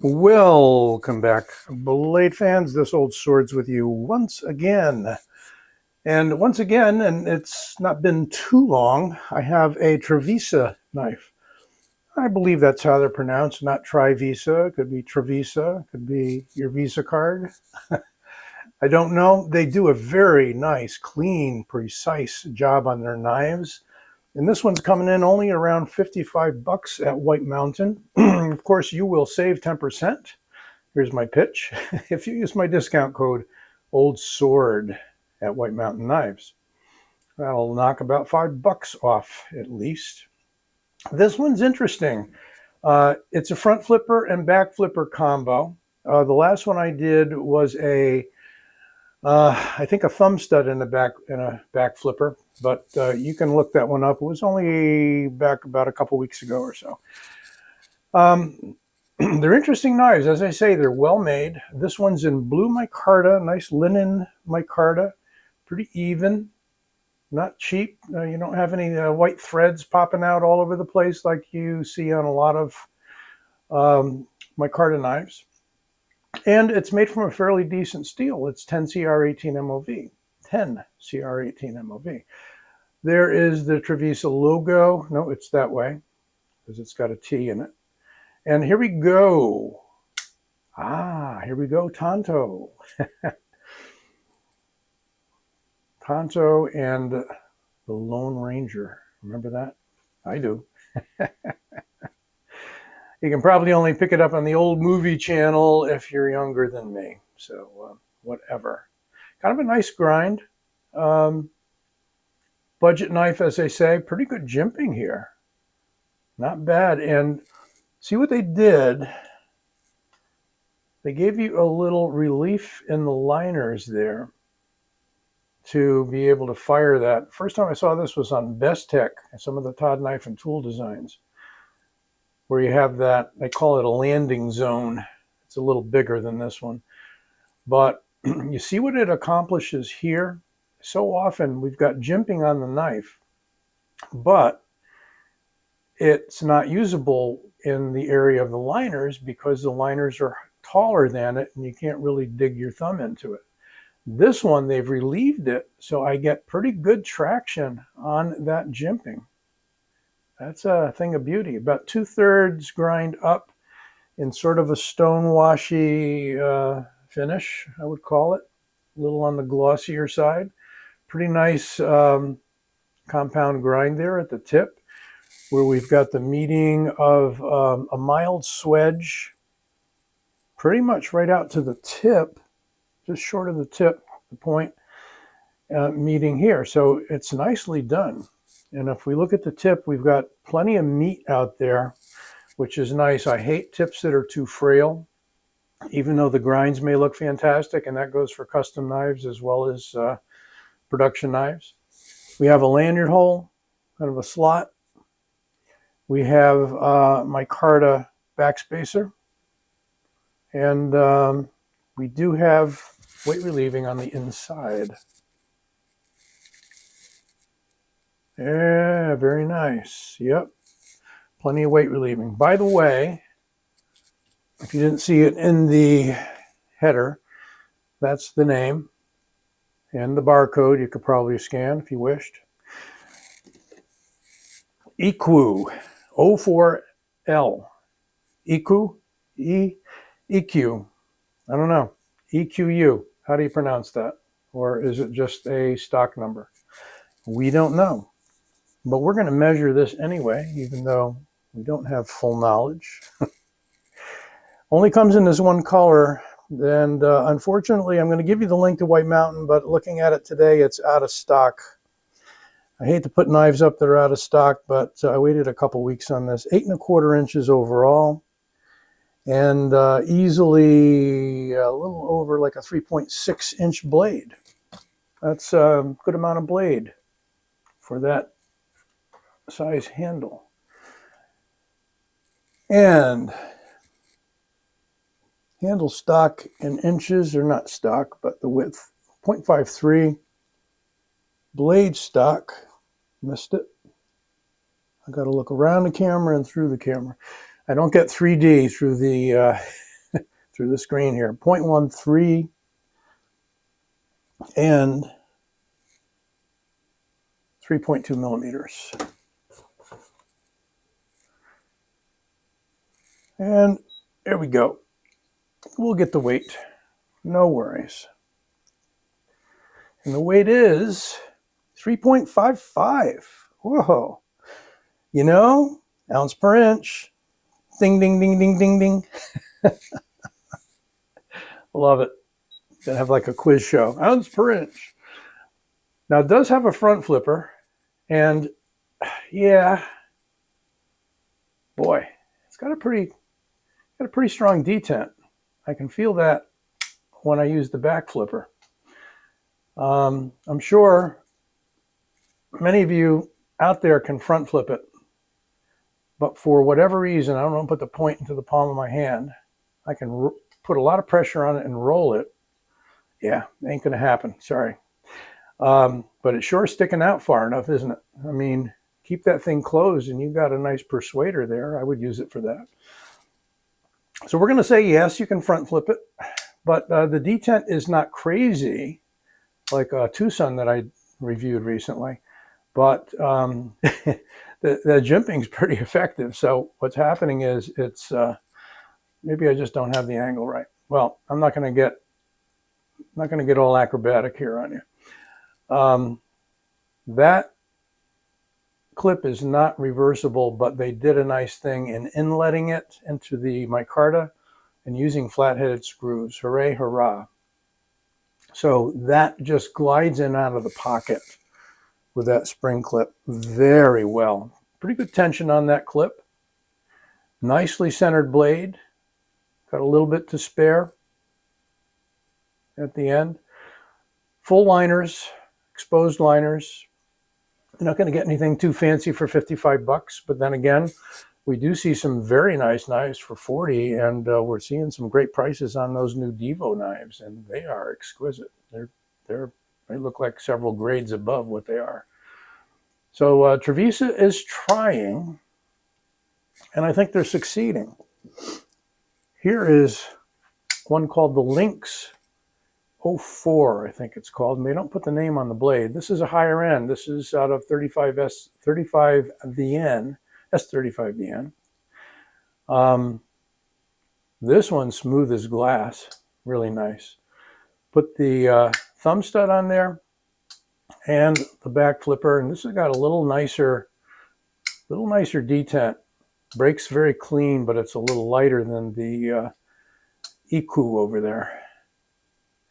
Welcome back, Blade fans. This old sword's with you once again. And once again, and it's not been too long, I have a Trivisa knife. I believe that's how they're pronounced, not Trivisa. It could be Trivisa, could be your Visa card. I don't know. They do a very nice, clean, precise job on their knives. And this one's coming in only around 55 bucks at White Mountain. Of course, you will save 10%. Here's my pitch. If you use my discount code Old Sword at White Mountain Knives, that'll knock about $5 off at least. This one's interesting. It's a front flipper and back flipper combo. The last one I did was I think a thumb stud in a back flipper, but you can look that one up. It was only back about a couple weeks ago or so. They're interesting knives. As I say, they're well made. This one's in blue micarta, nice linen micarta, pretty even, not cheap. You don't have any white threads popping out all over the place like you see on a lot of micarta knives. And it's made from a fairly decent steel. It's 10 CR18 MOV. 10 CR18 MOV. There is the Trivisa logo. No, it's that way because it's got a T in it. And here we go. Here we go, Tanto. Tanto and the Lone Ranger. Remember that? I do. You can probably only pick it up on the old movie channel if you're younger than me. So whatever. Kind of a nice grind. Budget knife, as they say. Pretty good jimping here. Not bad. And see what they did? They gave you a little relief in the liners there to be able to fire that. First time I saw this was on Best Tech, some of the Todd Knife and Tool designs, where you have that, they call it a landing zone. It's a little bigger than this one. But you see what it accomplishes here? So often we've got jimping on the knife, but it's not usable in the area of the liners because the liners are taller than it and you can't really dig your thumb into it. This one, they've relieved it, so I get pretty good traction on that jimping. That's a thing of beauty. About 2/3 grind up in sort of a stonewashy finish, I would call it. A little on the glossier side. Pretty nice compound grind there at the tip, where we've got the meeting of a mild swedge, pretty much right out to the tip, just short of the tip, the point, meeting here. So it's nicely done. And if we look at the tip, we've got plenty of meat out there, which is nice. I hate tips that are too frail, even though the grinds may look fantastic, and that goes for custom knives as well as production knives. We have a lanyard hole, kind of a slot. We have micarta backspacer, and we do have weight relieving on the inside. Yeah, very nice. Yep, plenty of weight relieving. By the way, if you didn't see it in the header, that's the name and the barcode you could probably scan if you wished. EQU-04L. EQ? EQ. I don't know. EQU. How do you pronounce that? Or is it just a stock number? We don't know. But we're going to measure this anyway, even though we don't have full knowledge. Only comes in this one color. And unfortunately, I'm going to give you the link to White Mountain, but looking at it today, it's out of stock. I hate to put knives up that are out of stock, but I waited a couple weeks on this. 8 1/4 inches overall, and easily a little over like a 3.6-inch blade. That's a good amount of blade for that size handle. And handle stock in inches, or not stock, but the width, 0.53. Blade stock, missed it. I got to look around the camera and through the camera. I don't get 3D through the through the screen here. 0.13 and 3.2 millimeters. And there we go. We'll get the weight. No worries. And the weight is 3.55. Whoa. You know, ounce per inch. Ding, ding, ding, ding, ding, ding. Love it. Gonna have like a quiz show. Ounce per inch. Now it does have a front flipper, and yeah, boy, it's got a pretty strong detent. I can feel that when I use the back flipper. I'm sure many of you out there can front flip it, but for whatever reason, I don't want to put the point into the palm of my hand. I can put a lot of pressure on it and roll it. Yeah, ain't gonna happen. Sorry. But it's sure sticking out far enough, isn't it? I mean, keep that thing closed and you've got a nice persuader there. I would use it for that. So we're going to say, yes, you can front flip it, but the detent is not crazy like a Tucson that I reviewed recently, but the jimping's pretty effective. So what's happening is it's, maybe I just don't have the angle right. Well, I'm not going to get all acrobatic here on you. That clip is not reversible, but they did a nice thing in inletting it into the micarta and using flat-headed screws. Hooray, hurrah. So that just glides in out of the pocket with that spring clip very well. Pretty good tension on that clip. Nicely centered blade. Got a little bit to spare at the end. Full liners. Exposed liners. You're not going to get anything too fancy for 55 bucks, but then again, we do see some very nice knives for 40, and we're seeing some great prices on those new Devo knives, and they are exquisite. They look like several grades above what they are. So Trivisa is trying, and I think they're succeeding. Here is one called the Lynx 04, I think it's called, and they don't put the name on the blade. This is a higher end. This is out of 35VN, S35VN. This one's smooth as glass, really nice. Put the thumb stud on there and the back flipper, and this has got a little nicer detent. Breaks very clean, but it's a little lighter than the EQU over there.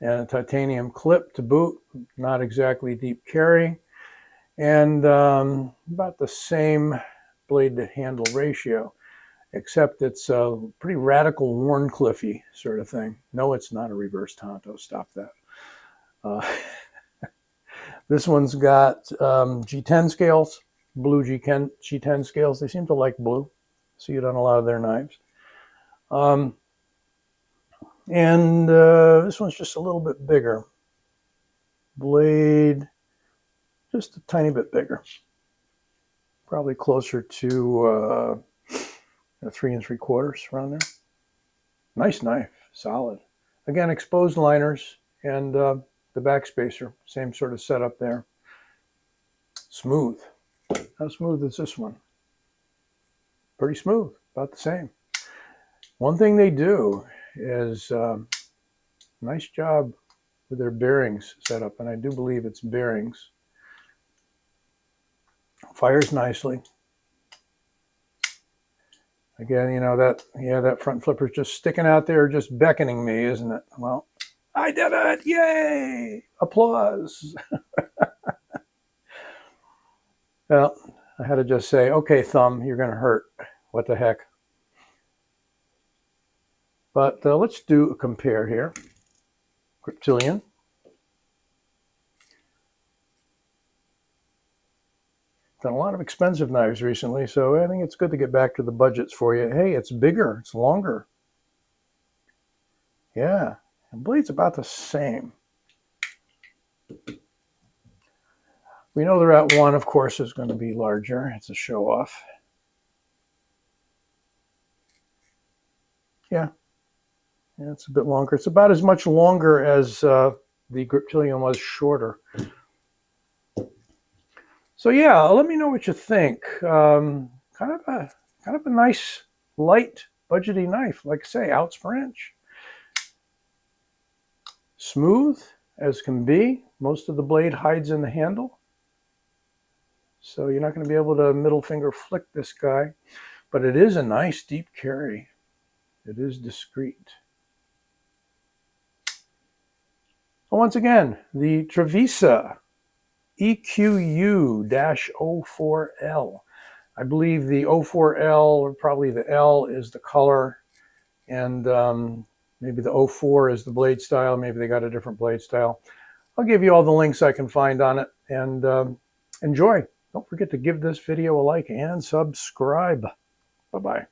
And a titanium clip to boot, not exactly deep carry, and about the same blade to handle ratio, except it's a pretty radical Warncliffe sort of thing. No, it's not a reverse Tanto. Stop that. This one's got G10 scales, blue G10 scales. They seem to like blue. See it on a lot of their knives. And this one's just a little bit bigger. Blade, just a tiny bit bigger. Probably closer to 3 3/4 around there. Nice knife, solid. Again, exposed liners and the back spacer, same sort of setup there. Smooth. How smooth is this one? Pretty smooth, about the same. One thing they do is nice job with their bearings set up, and I do believe it's bearings. Fires nicely. Again, you know, that front flipper's just sticking out there, just beckoning me, isn't it? Well, I did it! Yay! Applause! Well, I had to just say, okay, thumb, you're going to hurt. What the heck? But let's do a compare here. Reptilian. Done a lot of expensive knives recently, so I think it's good to get back to the budgets for you. Hey, it's bigger, it's longer. Yeah, the blade's about the same. We know the Route 1, of course, is going to be larger. It's a show-off. Yeah, it's a bit longer. It's about as much longer as the Griptilian was shorter. So yeah, let me know what you think. Kind of a nice, light, budgety knife. Like I say, ounce per inch. Smooth as can be. Most of the blade hides in the handle. So you're not going to be able to middle finger flick this guy. But it is a nice deep carry. It is discreet. Well, once again, the Trivisa EQU-04L. I believe the 04L, or probably the L, is the color, and maybe the 04 is the blade style. Maybe they got a different blade style. I'll give you all the links I can find on it, and enjoy. Don't forget to give this video a like and subscribe. Bye-bye.